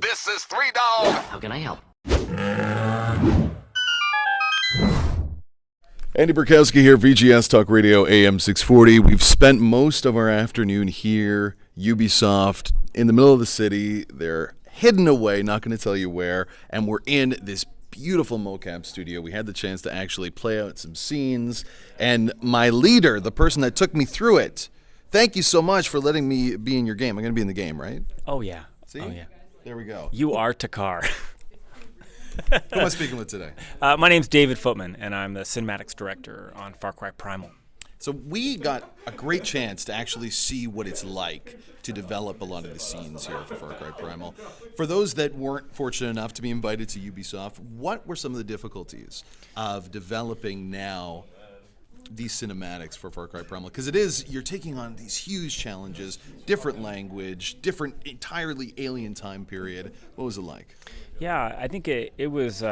This is Three Dog. How can I help? Andy Burkowski here, VGS Talk Radio AM 640. We've spent most of our afternoon here, Ubisoft, in the middle of the city. They're hidden away, not going to tell you where, and we're in this beautiful mocap studio. We had the chance to actually play out some scenes, and my leader, the person that took me through it, thank you so much for letting me be in your game. I'm going to be in the game, right? Oh, yeah. See? Oh, yeah. There we go. You are Takar. Who am I speaking with today? My name's David Footman, and I'm the cinematics director on Far Cry Primal. So we got a great chance to actually see what it's like to develop a lot of the scenes here for Far Cry Primal. For those that weren't fortunate enough to be invited to Ubisoft, what were some of the difficulties of developing now these cinematics for Far Cry Primal? Because you're taking on these huge challenges, different language, different entirely alien time period. What was it like? Yeah, I think it was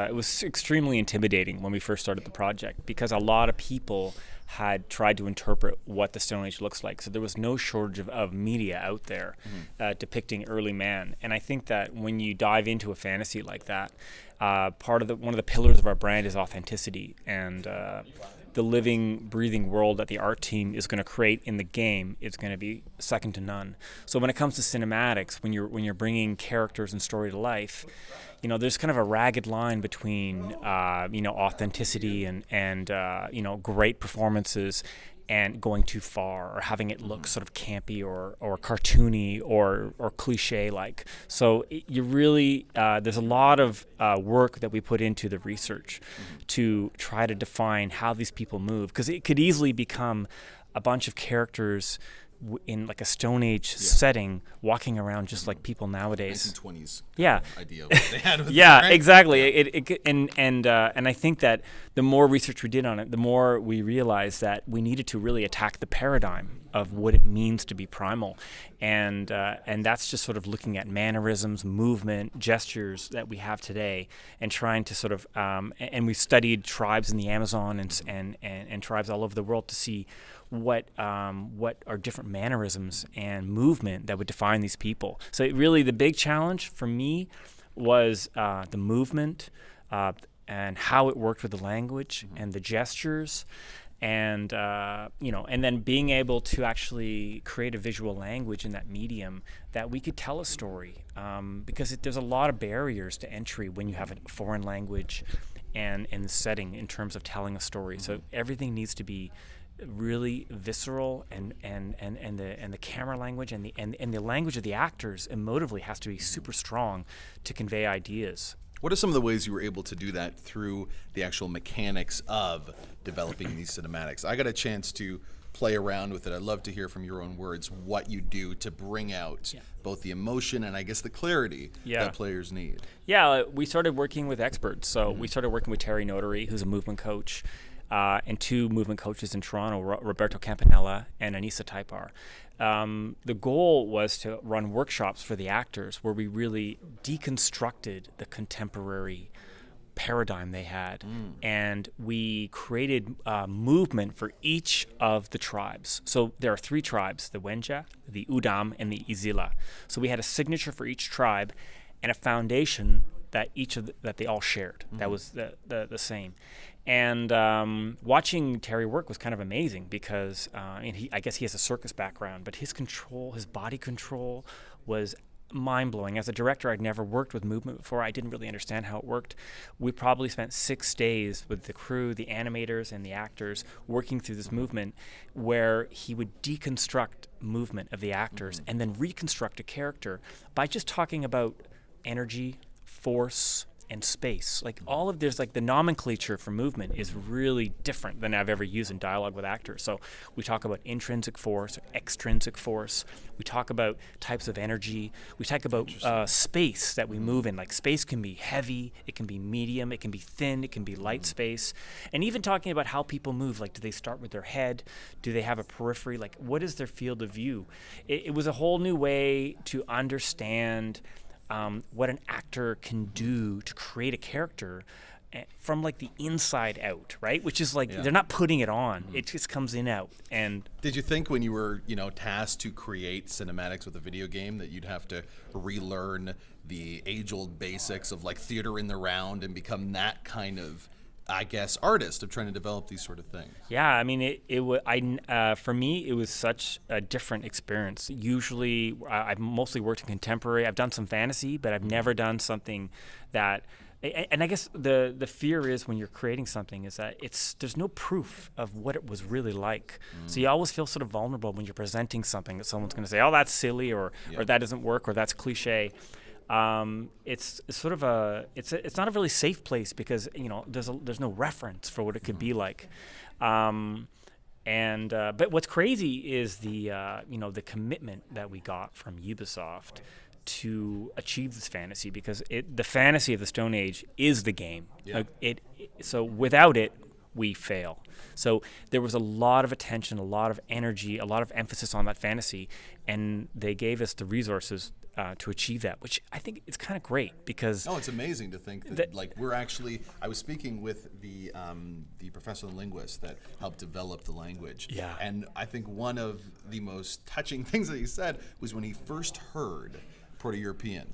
extremely intimidating when we first started the project because a lot of people had tried to interpret what the Stone Age looks like. So there was no shortage of media out there depicting early man. And I think that when you dive into a fantasy like that, one of the pillars of our brand is authenticity, and the living, breathing world that the art team is going to create in the game is going to be second to none. So when it comes to cinematics, when you're bringing characters and story to life, there's kind of a ragged line between authenticity and great performances and going too far or having it look sort of campy or cartoony or cliche-like. So you really there's a lot of work that we put into the research to try to define how these people move, because it could easily become a bunch of characters in like a Stone Age setting, walking around just like people nowadays. 1920s. Yeah. Idea what they had with yeah, that, right? exactly. And I think that the more research we did on it, the more we realized that we needed to really attack the paradigm of what it means to be primal, and that's just sort of looking at mannerisms, movement, gestures that we have today, and trying to sort of and we studied tribes in the Amazon and tribes all over the world to see what are different mannerisms and movement that would define these people. So really the big challenge for me was the movement and how it worked with the language and the gestures, and and then being able to actually create a visual language in that medium that we could tell a story, because there's a lot of barriers to entry when you have a foreign language and the setting in terms of telling a story. So everything needs to be really visceral, and the camera language and the language of the actors emotively has to be super strong to convey ideas. What are some of the ways you were able to do that through the actual mechanics of developing these cinematics? I got a chance to play around with it. I'd love to hear from your own words what you do to bring out both the emotion and I guess the clarity that players need. Yeah, we started working with experts. So we started working with Terry Notary, who's a movement coach, and two movement coaches in Toronto, Roberto Campanella and Anissa Taipar. The goal was to run workshops for the actors where we really deconstructed the contemporary paradigm they had, and we created movement for each of the tribes. So there are three tribes: the Wenja, the Udam, and the Izila. So we had a signature for each tribe and a foundation that that they all shared. That was the same. And watching Terry work was kind of amazing because I guess he has a circus background, but his body control was mind-blowing. As a director, I'd never worked with movement before. I didn't really understand how it worked. We probably spent 6 days with the crew, the animators, and the actors working through this movement where he would deconstruct movement of the actors and then reconstruct a character by just talking about energy, force, and space. Like there's like the nomenclature for movement is really different than I've ever used in dialogue with actors. So we talk about intrinsic force, extrinsic force. We talk about types of energy. We talk about space that we move in. Like space can be heavy, it can be medium, it can be thin, it can be light space. And even talking about how people move, like do they start with their head? Do they have a periphery? Like what is their field of view? It was a whole new way to understand what an actor can do to create a character from like the inside out, right? Which is like they're not putting it on; it just comes in out. And did you think when you were, tasked to create cinematics with a video game that you'd have to relearn the age-old basics of like theater in the round and become that kind of, I guess, artist of trying to develop these sort of things? Yeah, I mean, for me, it was such a different experience. Usually, I've mostly worked in contemporary. I've done some fantasy, but I've never done something that. And I guess the fear is when you're creating something is that there's no proof of what it was really like. So you always feel sort of vulnerable when you're presenting something that someone's going to say, "Oh, that's silly," or "that doesn't work," or "that's cliche." It's sort of it's not a really safe place because there's no reference for what it could be like. But what's crazy is the commitment that we got from Ubisoft to achieve this fantasy, because the fantasy of the Stone Age is the game. So without it, we fail. So there was a lot of attention, a lot of energy, a lot of emphasis on that fantasy, and they gave us the resources to achieve that, which I think is kind of great because. Oh, it's amazing to think that we're actually. I was speaking with the professor and linguist that helped develop the language. Yeah. And I think one of the most touching things that he said was when he first heard Proto-European,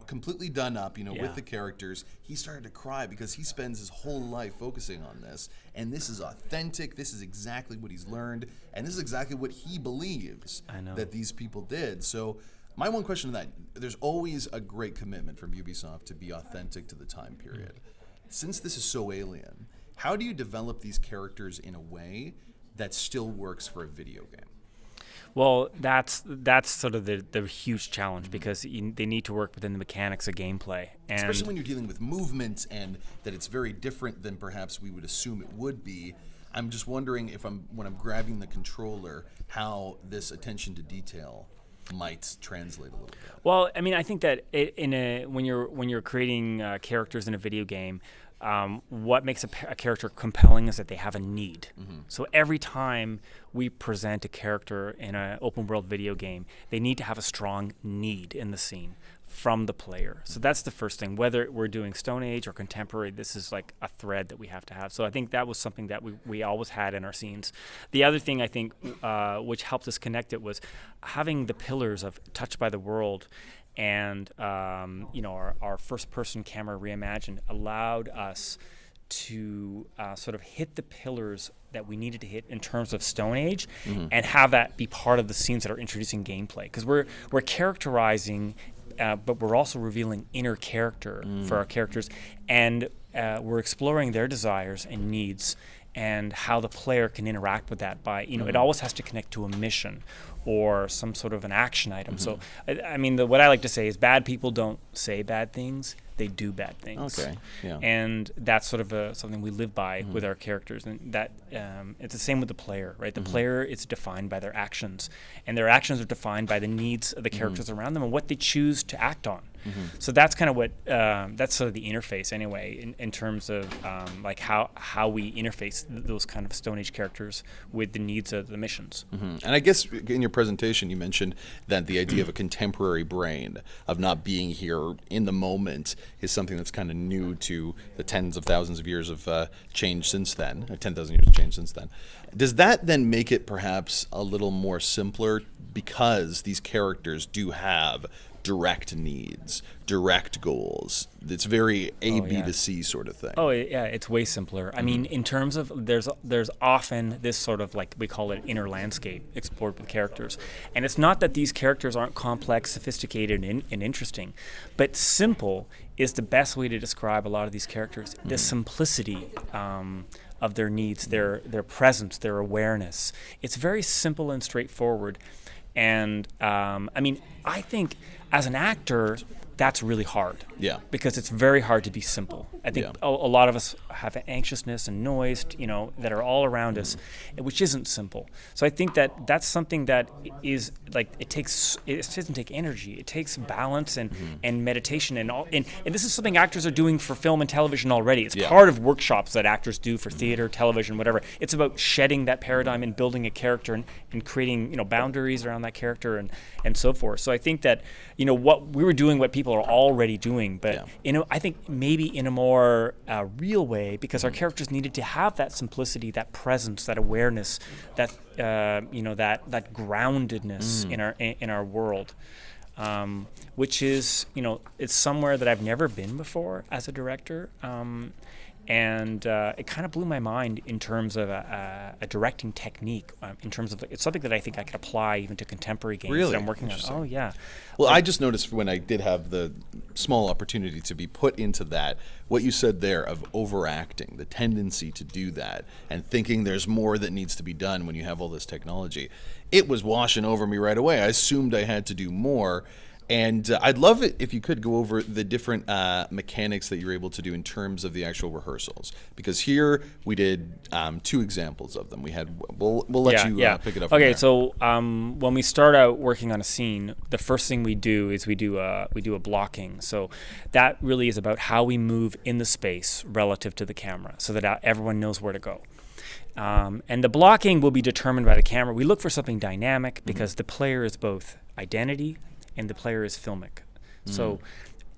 completely done up, with the characters, he started to cry because he spends his whole life focusing on this, and this is authentic, this is exactly what he's learned, and this is exactly what he believes that these people did. So my one question to that, there's always a great commitment from Ubisoft to be authentic to the time period. Since this is so alien, how do you develop these characters in a way that still works for a video game? Well, that's sort of the huge challenge because they need to work within the mechanics of gameplay, and especially when you're dealing with movement and that it's very different than perhaps we would assume it would be. I'm just wondering when I'm grabbing the controller, how this attention to detail might translate a little bit. Well, I mean, I think that when you're creating characters in a video game. What makes a character compelling is that they have a need. So every time we present a character in an open world video game, they need to have a strong need in the scene from the player. So that's the first thing. Whether we're doing Stone Age or contemporary, this is like a thread that we have to have. So I think that was something that we always had in our scenes. The other thing I think which helped us connect it was having the pillars of Touched by the World. And our first-person camera reimagined allowed us to sort of hit the pillars that we needed to hit in terms of Stone Age, and have that be part of the scenes that are introducing gameplay. Because we're characterizing, but we're also revealing inner character for our characters, and we're exploring their desires and needs, and how the player can interact with that by, it always has to connect to a mission or some sort of an action item. So, I mean, what I like to say is bad people don't say bad things, they do bad things. Okay, yeah. And that's sort of something we live by with our characters. And that it's the same with the player, right? The player is defined by their actions, and their actions are defined by the needs of the characters around them and what they choose to act on. So that's kind of what, that's sort of the interface anyway, in terms of like how we interface those kind of Stone Age characters with the needs of the missions. And I guess in your presentation you mentioned that the idea of a contemporary brain, of not being here in the moment, is something that's kind of new to the tens of thousands of years of change since then, 10,000 years of change since then. Does that then make it perhaps a little more simpler because these characters do have direct needs, direct goals? It's very A, B to C sort of thing. Oh yeah, it's way simpler. I mean, in terms of there's often this sort of, like, we call it inner landscape explored with characters, and it's not that these characters aren't complex, sophisticated, and interesting, but simple is the best way to describe a lot of these characters. The simplicity of their needs, their presence, their awareness. It's very simple and straightforward. And I mean, I think as an actor, that's really hard. Yeah. Because it's very hard to be simple. I think a lot of us have anxiousness and noise, that are all around us, which isn't simple. So I think that that's something that is like, it doesn't take energy. It takes balance and meditation and all. And this is something actors are doing for film and television already. It's part of workshops that actors do for theater, television, whatever. It's about shedding that paradigm and building a character and creating, boundaries around that character and so forth. So I think that, what we were doing, what people people are already doing, but Yeah. I think maybe in a more real way, because our characters needed to have that simplicity, that presence, that awareness, that that groundedness in our world, which is it's somewhere that I've never been before as a director. And it kind of blew my mind in terms of a directing technique. In terms of it's something that I think I could apply even to contemporary games Really? that I'm working on. Oh yeah. Well, I just noticed when I did have the small opportunity to be put into that, what you said there of overacting, the tendency to do that, and thinking there's more that needs to be done when you have all this technology. It was washing over me right away. I assumed I had to do more. And I'd love it if you could go over the different mechanics that you're able to do in terms of the actual rehearsals. Because here we did 2 examples of them. We'll let you pick it up. Okay, so when we start out working on a scene, the first thing we do is we do a blocking. So that really is about how we move in the space relative to the camera, so that everyone knows where to go. And the blocking will be determined by the camera. We look for something dynamic because the player is both identity and the player is filmic. So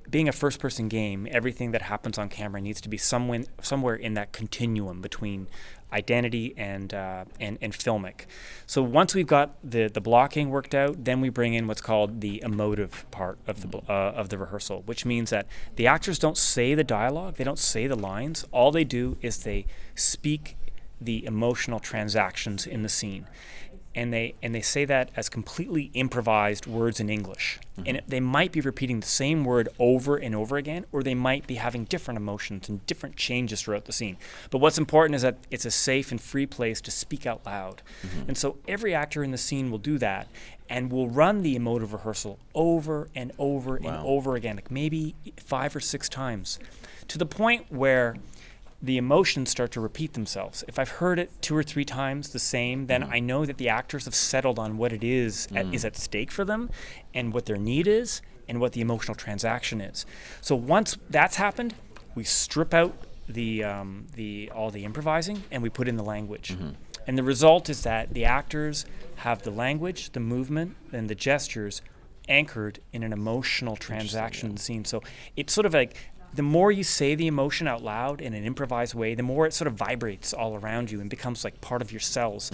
being a first-person game, everything that happens on camera needs to be somewhere in that continuum between identity and filmic. So once we've got the blocking worked out, then we bring in what's called the emotive part of the rehearsal, which means that the actors don't say the dialogue, they don't say the lines. All they do is they speak the emotional transactions in the scene. And they say that as completely improvised words in English. And they might be repeating the same word over and over again, or they might be having different emotions and different changes throughout the scene. But what's important is that it's a safe and free place to speak out loud. And so every actor in the scene will do that, and will run the emotive rehearsal over and over and over again, like maybe 5 or 6 times, to the point where the emotions start to repeat themselves. If I've heard it 2 or 3 times the same, then I know that the actors have settled on what it is at stake for them, and what their need is, and what the emotional transaction is. So once that's happened, we strip out all the improvising, and we put in the language. And the result is that the actors have the language, the movement, and the gestures anchored in an emotional transaction scene. So it's sort of like, the more you say the emotion out loud in an improvised way, the more it sort of vibrates all around you and becomes like part of your cells.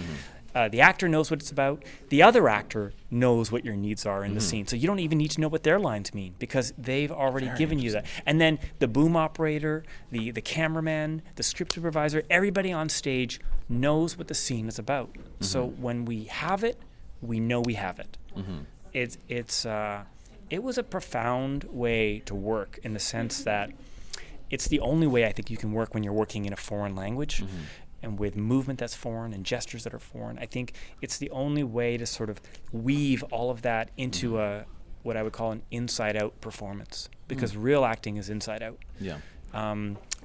The actor knows what it's about. The other actor knows what your needs are in the scene. So you don't even need to know what their lines mean, because they've already given you that. And then the boom operator, the cameraman, the script supervisor, everybody on stage knows what the scene is about. So when we have it, we know we have it. It was a profound way to work, in the sense that it's the only way I think you can work when you're working in a foreign language and with movement that's foreign and gestures that are foreign. I think it's the only way to sort of weave all of that into what I would call an inside-out performance, because real acting is inside out.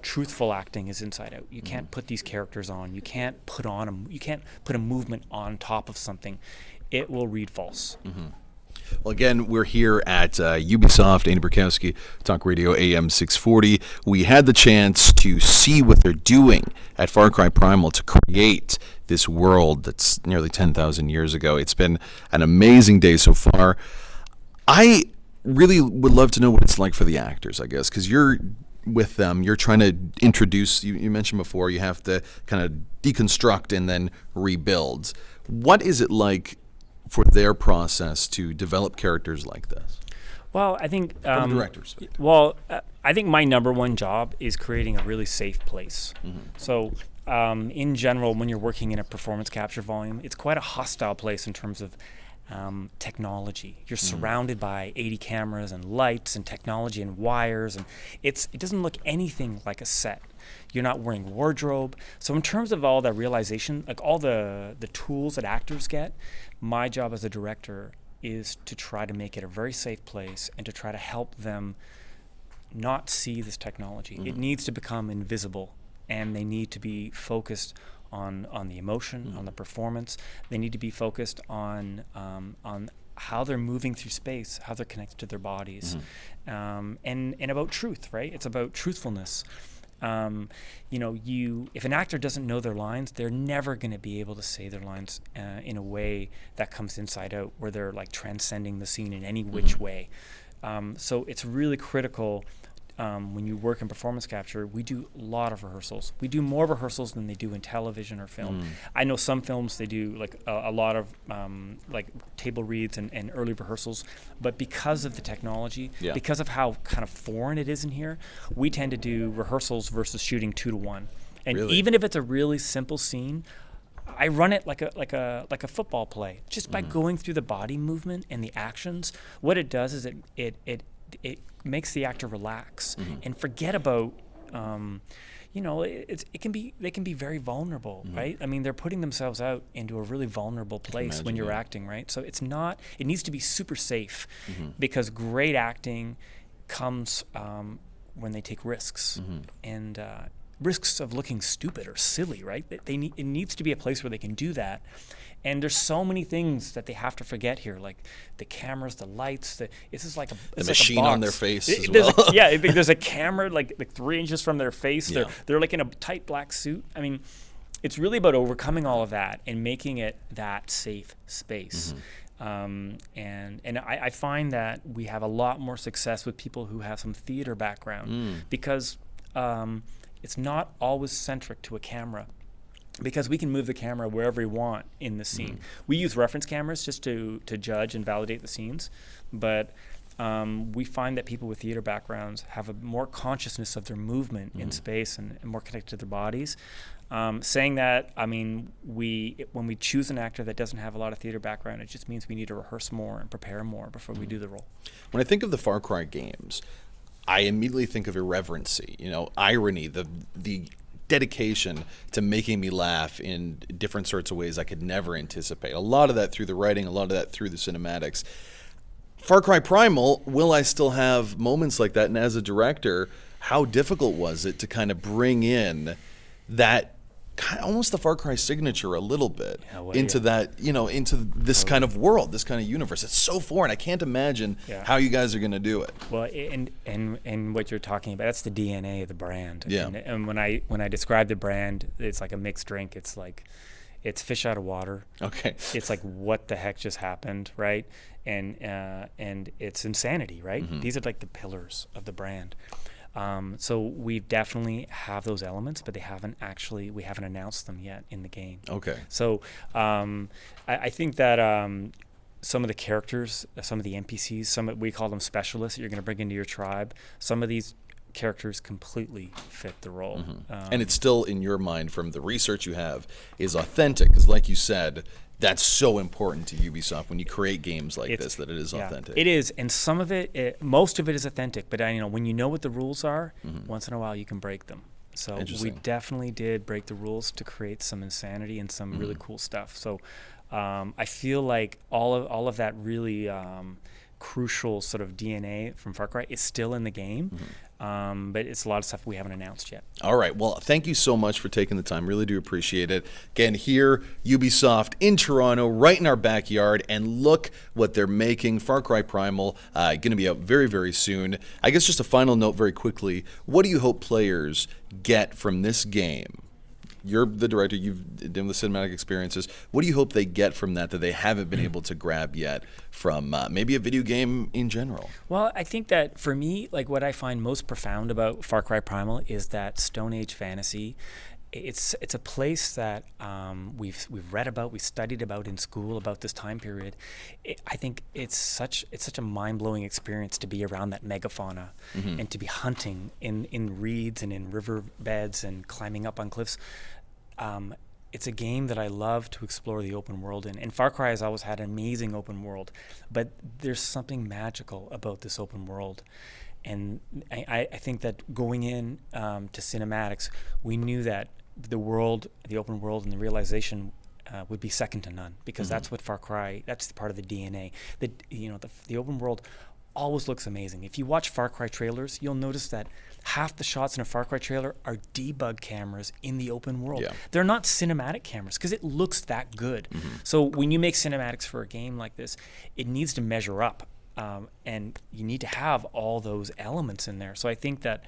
Truthful acting is inside out. You can't put these characters on. You can't put a movement on top of something. It will read false. Well, again, we're here at Ubisoft, Andy Burkowski, Talk Radio AM 640. We had the chance to see what they're doing at Far Cry Primal to create this world that's nearly 10,000 years ago. It's been an amazing day so far. I really would love to know what it's like for the actors, I guess, because you're with them. You're trying to introduce, you mentioned before, you have to kind of deconstruct and then rebuild. What is it like for their process to develop characters like this? Well, I think from a director's perspective. I think my number one job is creating a really safe place. So in general, when you're working in a performance capture volume, it's quite a hostile place in terms of technology. You're surrounded by 80 cameras and lights and technology and wires, and it doesn't look anything like a set. You're not wearing wardrobe. So in terms of all the realization, like all the tools that actors get, my job as a director is to try to make it a very safe place and to try to help them not see this technology. It needs to become invisible, and they need to be focused on the emotion, on the performance. They need to be focused on how they're moving through space, how they're connected to their bodies, and about truth, right? It's about truthfulness. If an actor doesn't know their lines, they're never going to be able to say their lines in a way that comes inside out, where they're like transcending the scene in any which way. So it's really critical. When you work in performance capture, we do a lot of rehearsals. We do more rehearsals than they do in television or film. I know some films, they do like a lot of like table reads and early rehearsals, but because of the technology, because of how kind of foreign it is in here, we tend to do rehearsals versus shooting 2-to-1. And even if it's a really simple scene, I run it like a football play, just by going through the body movement and the actions. What it does is it makes the actor relax and forget about, they can be very vulnerable, right? I mean, they're putting themselves out into a really vulnerable place when you're acting, right? So it needs to be super safe, because great acting comes when they take risks, and risks of looking stupid or silly, right? It needs to be a place where they can do that. And there's so many things that they have to forget here, like the cameras, the lights. It's just like a machine like a box on their face as well. There's a camera like 3 inches from their face. They're like in a tight black suit. I mean, it's really about overcoming all of that and making it that safe space. And I find that we have a lot more success with people who have some theater background, because it's not always centric to a camera. Because we can move the camera wherever we want in the scene. We use reference cameras just to judge and validate the scenes, but we find that people with theater backgrounds have a more consciousness of their movement in space and more connected to their bodies. Saying that, I mean, when we choose an actor that doesn't have a lot of theater background, it just means we need to rehearse more and prepare more before we do the role. When I think of the Far Cry games, I immediately think of irreverency, irony, the dedication to making me laugh in different sorts of ways I could never anticipate. A lot of that through the writing, a lot of that through the cinematics. Far Cry Primal, will I still have moments like that? And as a director, how difficult was it to kind of bring in that almost the Far Cry signature a little bit into that, into this kind of world, this kind of universe? It's so foreign. I can't imagine how you guys are going to do it. Well, and what you're talking about, that's the DNA of the brand. Yeah. And when I describe the brand, it's like a mixed drink. It's fish out of water. Okay. It's like, what the heck just happened, right? And it's insanity, right? These are like the pillars of the brand. So we definitely have those elements, but we haven't announced them yet in the game. Okay. So I think that some of the characters, some of the NPCs, we call them specialists that you're going to bring into your tribe. Some of these characters completely fit the role. And it's still, in your mind, from the research you have, is authentic, because like you said, that's so important to Ubisoft when you create games like this, that it is authentic. It is, and most of it is authentic, but when you know what the rules are, once in a while you can break them. So we definitely did break the rules to create some insanity and some really cool stuff. So I feel like all of that really crucial sort of DNA from Far Cry is still in the game, but it's a lot of stuff we haven't announced yet. All right. Well, thank you so much for taking the time. Really do appreciate it. Again, here, Ubisoft in Toronto, right in our backyard, and look what they're making. Far Cry Primal, going to be out very, very soon. I guess just a final note very quickly. What do you hope players get from this game? You're the director, you've done the cinematic experiences. What do you hope they get from that they haven't been able to grab yet from maybe a video game in general? Well, I think that for me, like, what I find most profound about Far Cry Primal is that Stone Age fantasy. It's a place that we've read about, we studied about in school about this time period. I think it's such a mind-blowing experience to be around that megafauna and to be hunting in reeds and in riverbeds and climbing up on cliffs. It's a game that I love to explore the open world in. And Far Cry has always had an amazing open world, but there's something magical about this open world. And I think that going in to cinematics, we knew that the open world, and the realization would be second to none, because that's what Far Cry, that's the part of the DNA. The open world always looks amazing. If you watch Far Cry trailers, you'll notice that half the shots in a Far Cry trailer are debug cameras in the open world. Yeah. They're not cinematic cameras because it looks that good. So when you make cinematics for a game like this, it needs to measure up. And you need to have all those elements in there. So I think that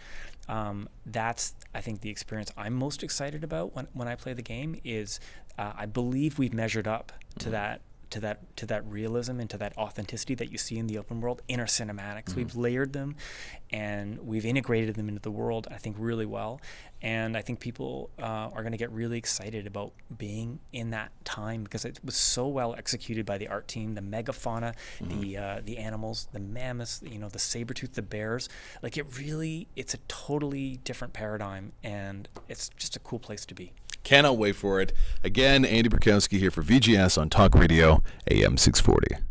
that's the experience I'm most excited about when I play the game is I believe we've measured up to to that realism and to that authenticity that you see in the open world in our cinematics. We've layered them, and we've integrated them into the world, I think, really well. And I think people are going to get really excited about being in that time, because it was so well executed by the art team. The megafauna, the animals, the mammoths, the saber-tooth, the bears. Like, it's a totally different paradigm, and it's just a cool place to be. Cannot wait for it. Again, Andy Burkowski here for VGS on Talk Radio, AM 640.